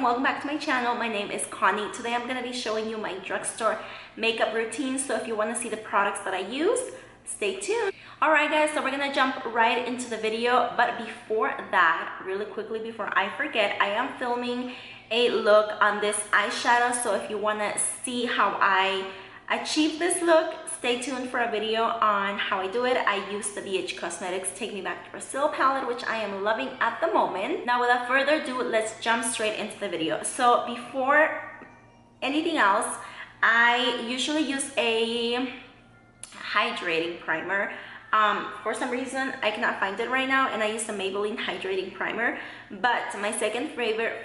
welcome back to my channel. My name is Connie. Today I'm going to be showing you my drugstore makeup routine. So if you want to see the products that I use, stay tuned. Alright guys, so we're going to jump right into the video. But before that, really quickly before I forget, I am filming a look on this eyeshadow. So if you want to see how I achieve this look, stay tuned for a video on how I do it. I use the BH Cosmetics Take Me Back to Brazil palette, which I am loving at the moment. Now without further ado, let's jump straight into the video. So before anything else, I usually use a hydrating primer. For some reason I cannot find it right now, and I use the Maybelline hydrating primer. But my second favorite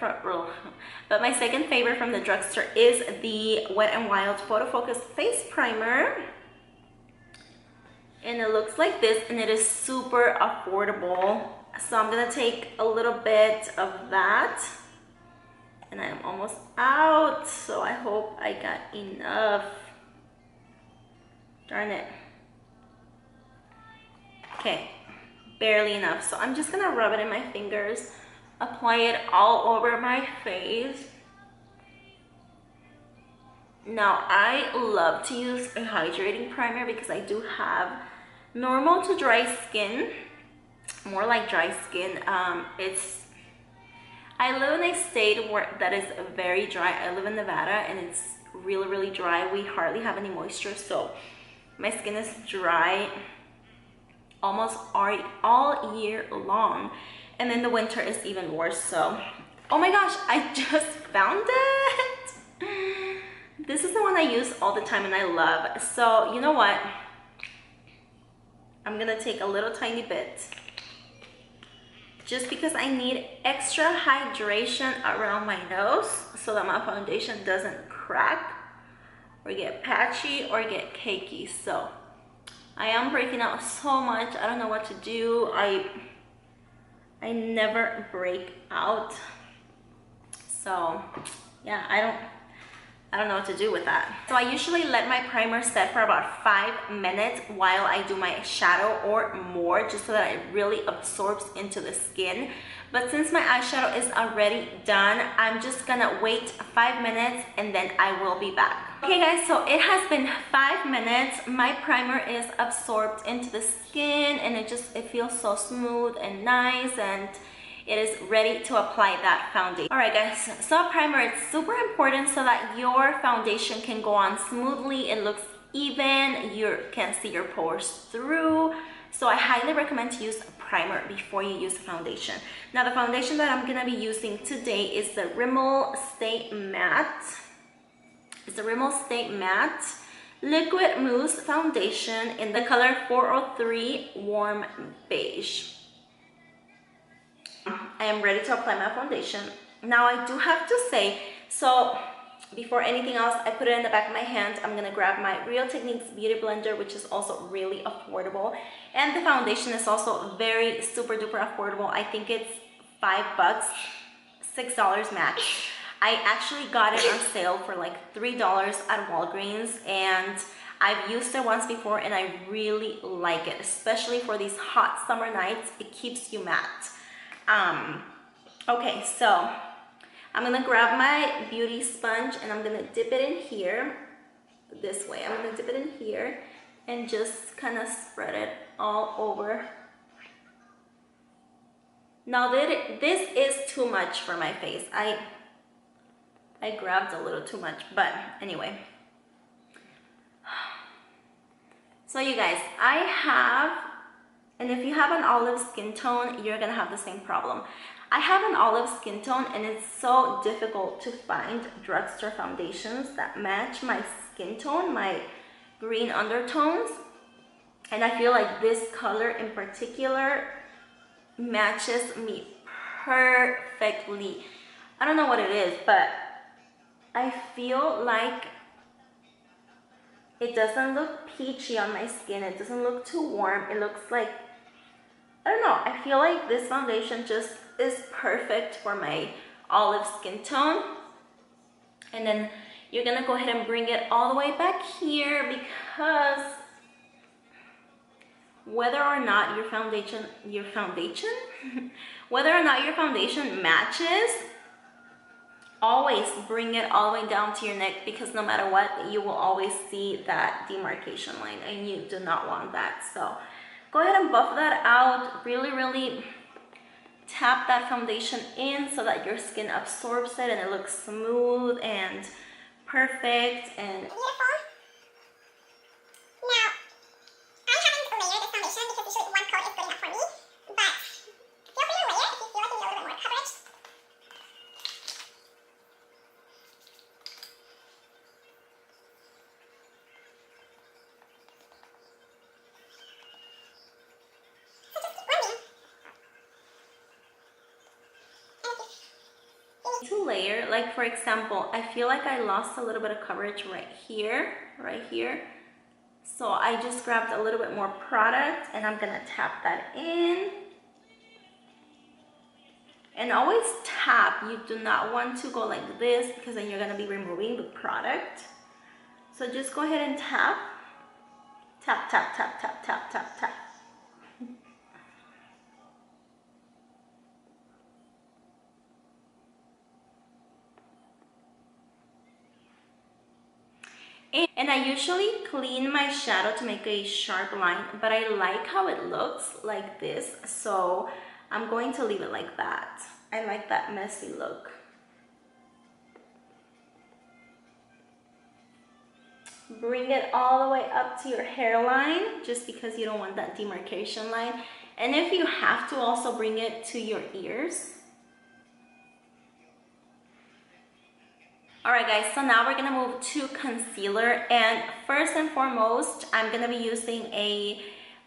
from the drugstore is the Wet n Wild Photo Focus face primer, and it looks like this, and it is super affordable. So I'm gonna take a little bit of that, and I'm almost out, so I hope I got enough. Darn it. Okay, barely enough. So I'm just gonna rub it in my fingers, apply it all over my face. Now I love to use a hydrating primer because I do have normal to dry skin, more like dry skin. I live in a state that is very dry. I live in Nevada, and it's really dry. We hardly have any moisture, so my skin is dry almost all year long, and then the winter is even worse. So oh my gosh, I just found it. This is the one I use all the time and I love. So you know what, I'm gonna take a little tiny bit just because I need extra hydration around my nose so that my foundation doesn't crack or get patchy or get cakey. So I am breaking out so much. I don't know what to do. I never break out. So yeah, I don't know what to do with that. So I usually let my primer set for about 5 minutes while I do my shadow, or more, just so that it really absorbs into the skin. But since my eyeshadow is already done, I'm just gonna wait 5 minutes and then I will be back. Okay guys, so it has been 5 minutes. My primer is absorbed into the skin, and it feels so smooth and nice, and it is ready to apply that foundation. All right guys, so primer is super important so that your foundation can go on smoothly. It looks even, you can see your pores through. So I highly recommend to use a primer before you use the foundation. Now the foundation that I'm gonna be using today is the Rimmel Stay Matte. It's the Rimmel Stay Matte Liquid Mousse Foundation in the color 403 Warm Beige. I am ready to apply my foundation. Now I do have to say, so before anything else, I put it in the back of my hand. I'm gonna grab my Real Techniques Beauty Blender, which is also really affordable. And the foundation is also very super duper affordable. I think it's $5, $6 max. I actually got it on sale for like $3 at Walgreens, and I've used it once before and I really like it, especially for these hot summer nights. It keeps you matte. Okay, so I'm gonna grab my beauty sponge and I'm gonna dip it in here this way. I'm gonna dip it in here and just kind of spread it all over. Now this is too much for my face. I grabbed a little too much, but anyway. So you guys, and if you have an olive skin tone, you're gonna have the same problem. I have an olive skin tone, and it's so difficult to find drugstore foundations that match my skin tone, my green undertones. And I feel like this color in particular matches me perfectly. I don't know what it is, but I feel like it doesn't look peachy on my skin. It doesn't look too warm. It looks like, I don't know, I feel like this foundation just is perfect for my olive skin tone. And then you're gonna go ahead and bring it all the way back here, because whether or not your foundation whether or not your foundation matches, always bring it all the way down to your neck, because no matter what, you will always see that demarcation line, and you do not want that. So go ahead and buff that out. Really tap that foundation in so that your skin absorbs it and it looks smooth and perfect and beautiful. Now, I haven't layered this foundation because usually one coat is good enough for me, but feel free to layer if you feel like you need a little bit more coverage. To layer, like for example, I feel like I lost a little bit of coverage right here. So I just grabbed a little bit more product and I'm gonna tap that in. And always tap. You do not want to go like this because then you're gonna be removing the product. So just go ahead and tap. Tap, tap, tap, tap, tap, tap, tap. And I usually clean my shadow to make a sharp line, but I like how it looks like this, so I'm going to leave it like that. I like that messy look. Bring it all the way up to your hairline, just because you don't want that demarcation line. And if you have to, also bring it to your ears. Alright guys, so now we're gonna move to concealer, and first and foremost, I'm gonna be using a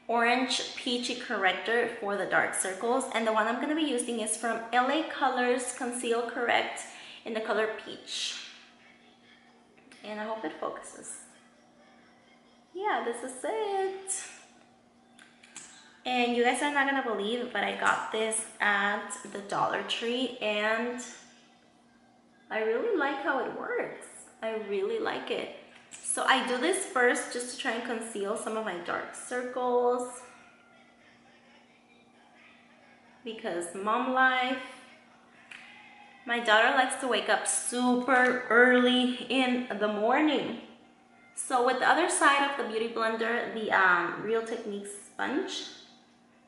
orange peachy corrector for the dark circles, and the one I'm gonna be using is from LA Colors Conceal Correct in the color peach. And I hope it focuses. Yeah, this is it. And you guys are not gonna believe, but I got this at the Dollar Tree, and I really like how it works. I really like it. So I do this first just to try and conceal some of my dark circles, because mom life. My daughter likes to wake up super early in the morning. So with the other side of the Beauty Blender, the Real Techniques sponge,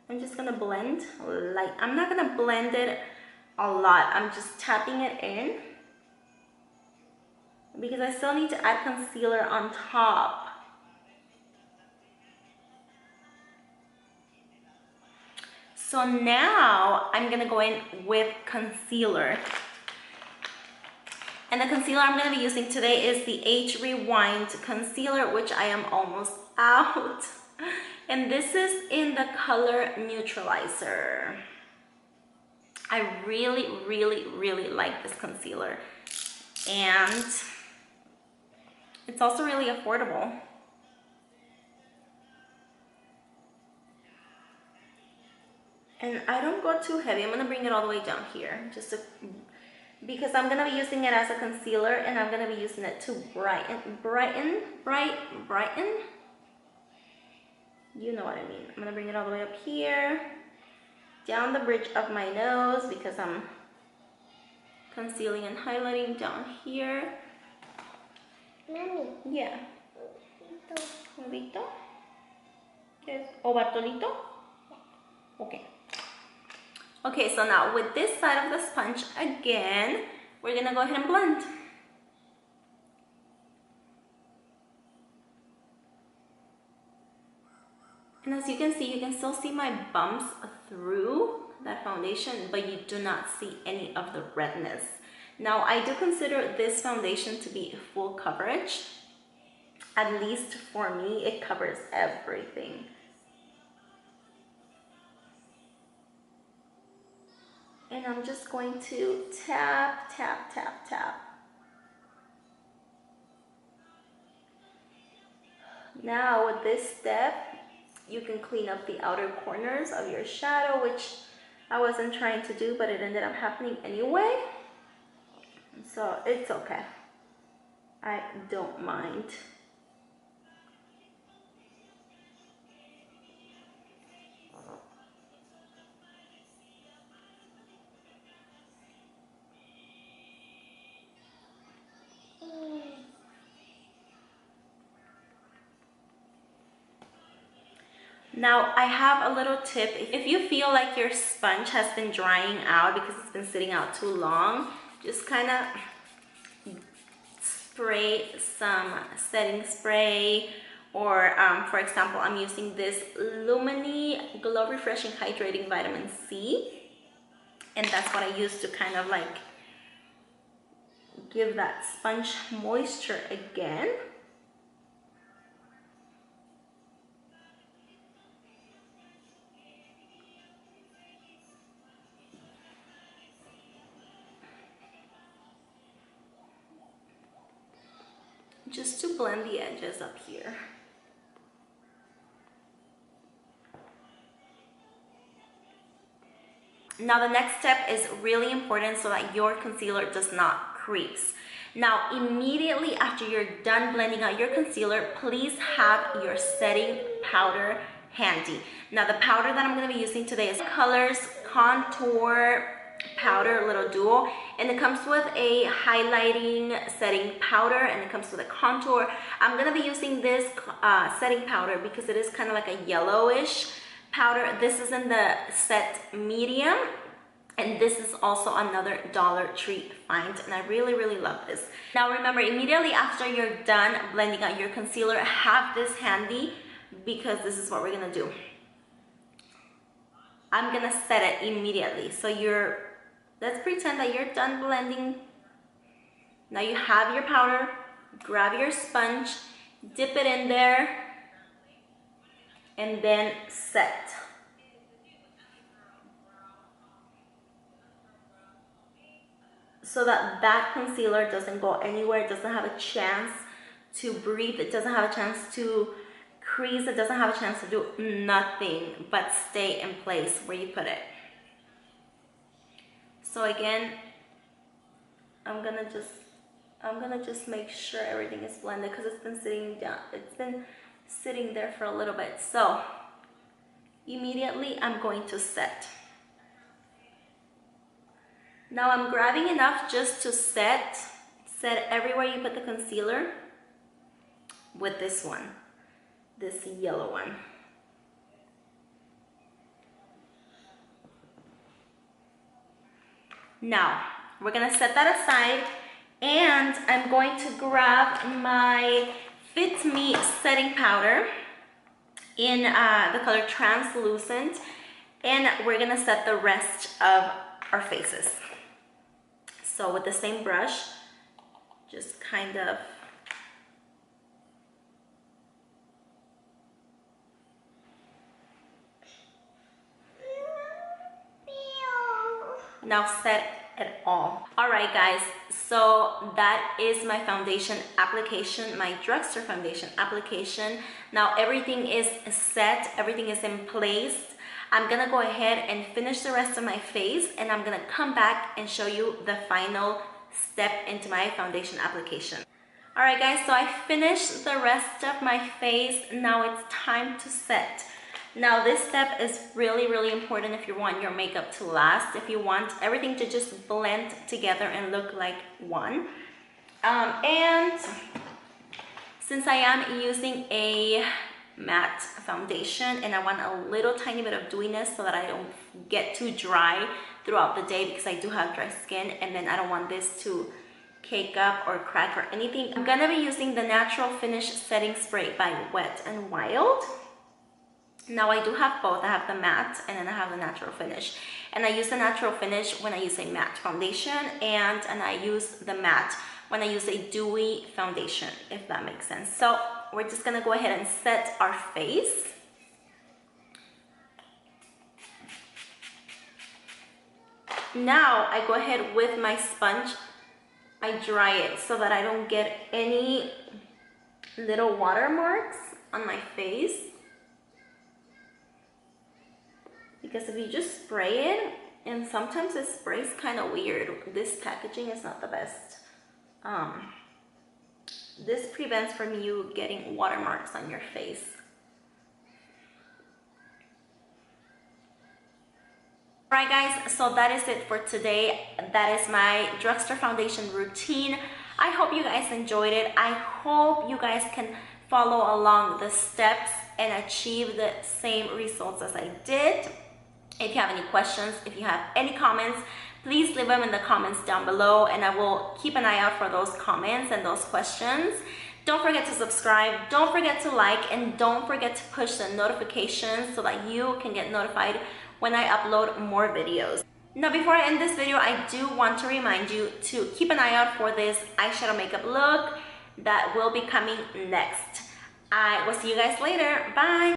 I'm just gonna blend light. I'm not gonna blend it a lot. I'm just tapping it in, because I still need to add concealer on top. So now I'm gonna go in with concealer. And the concealer I'm gonna be using today is the Age Rewind concealer, which I am almost out. And this is in the color Neutralizer. I really like this concealer. And it's also really affordable. And I don't go too heavy. I'm gonna bring it all the way down here, just to, because I'm gonna be using it as a concealer, and I'm gonna be using it to brighten. You know what I mean. I'm gonna bring it all the way up here, down the bridge of my nose, because I'm concealing and highlighting down here. Mommy. Yeah. Ovito. Yes. O Bartolito? Okay. Okay, so now with this side of the sponge, again, we're gonna go ahead and blend. And as you can see, you can still see my bumps through that foundation, but you do not see any of the redness. Now, I do consider this foundation to be full coverage. At least for me, it covers everything. And I'm just going to tap, tap, tap, tap. Now with this step, you can clean up the outer corners of your shadow, which I wasn't trying to do, but it ended up happening anyway. So it's okay. I don't mind. Now I have a little tip. If you feel like your sponge has been drying out because it's been sitting out too long, just kind of spray some setting spray, or for example, I'm using this Lumini Glow Refreshing Hydrating Vitamin C, and that's what I use to kind of like give that sponge moisture again. Just to blend the edges up here. Now the next step is really important so that your concealer does not crease. Now immediately after you're done blending out your concealer, please have your setting powder handy. Now the powder that I'm going to be using today is Colors Contour Powder Little Duo, and it comes with a highlighting setting powder, and it comes with a contour. I'm going to be using this setting powder because it is kind of like a yellowish powder. This is in the set medium, and this is also another Dollar Tree find, and I really love this. Now remember, immediately after you're done blending out your concealer, have this handy because this is what we're gonna do. I'm gonna set it immediately. So let's pretend that you're done blending. Now you have your powder, grab your sponge, dip it in there, and then set. So that that concealer doesn't go anywhere, it doesn't have a chance to breathe, it doesn't have a chance to crease, it doesn't have a chance to do nothing but stay in place where you put it. So again, I'm gonna just make sure everything is blended because it's been sitting there for a little bit. So immediately I'm going to set. Now I'm grabbing enough just to set everywhere you put the concealer with this one, this yellow one. Now we're gonna set that aside, and I'm going to grab my Fit Me setting powder in the color Translucent, and we're gonna set the rest of our faces. So with the same brush, just kind of now set it all. All right guys, so that is my foundation application, my drugstore foundation application. Now everything is set, everything is in place. I'm gonna go ahead and finish the rest of my face, and I'm gonna come back and show you the final step into my foundation application. All right guys, so I finished the rest of my face. Now it's time to set. Now this step is really important if you want your makeup to last, if you want everything to just blend together and look like one. And since I am using a matte foundation and I want a little tiny bit of dewiness so that I don't get too dry throughout the day, because I do have dry skin, and then I don't want this to cake up or crack or anything, I'm gonna be using the Natural Finish Setting Spray by Wet n Wild. Now I do have both. I have the matte and then I have the natural finish, and I use the natural finish when I use a matte foundation, and I use the matte when I use a dewy foundation, if that makes sense. So we're just gonna go ahead and set our face. Now I go ahead with my sponge, I dry it so that I don't get any little watermarks on my face. Because if you just spray it, and sometimes it sprays kind of weird, this packaging is not the best. This prevents from you getting watermarks on your face. Alright guys, so that is it for today. That is my drugstore foundation routine. I hope you guys enjoyed it. I hope you guys can follow along the steps and achieve the same results as I did. If you have any questions, if you have any comments, please leave them in the comments down below, and I will keep an eye out for those comments and those questions. Don't forget to subscribe, don't forget to like, and don't forget to push the notifications so that you can get notified when I upload more videos. Now, before I end this video, I do want to remind you to keep an eye out for this eyeshadow makeup look that will be coming next. I will see you guys later. Bye!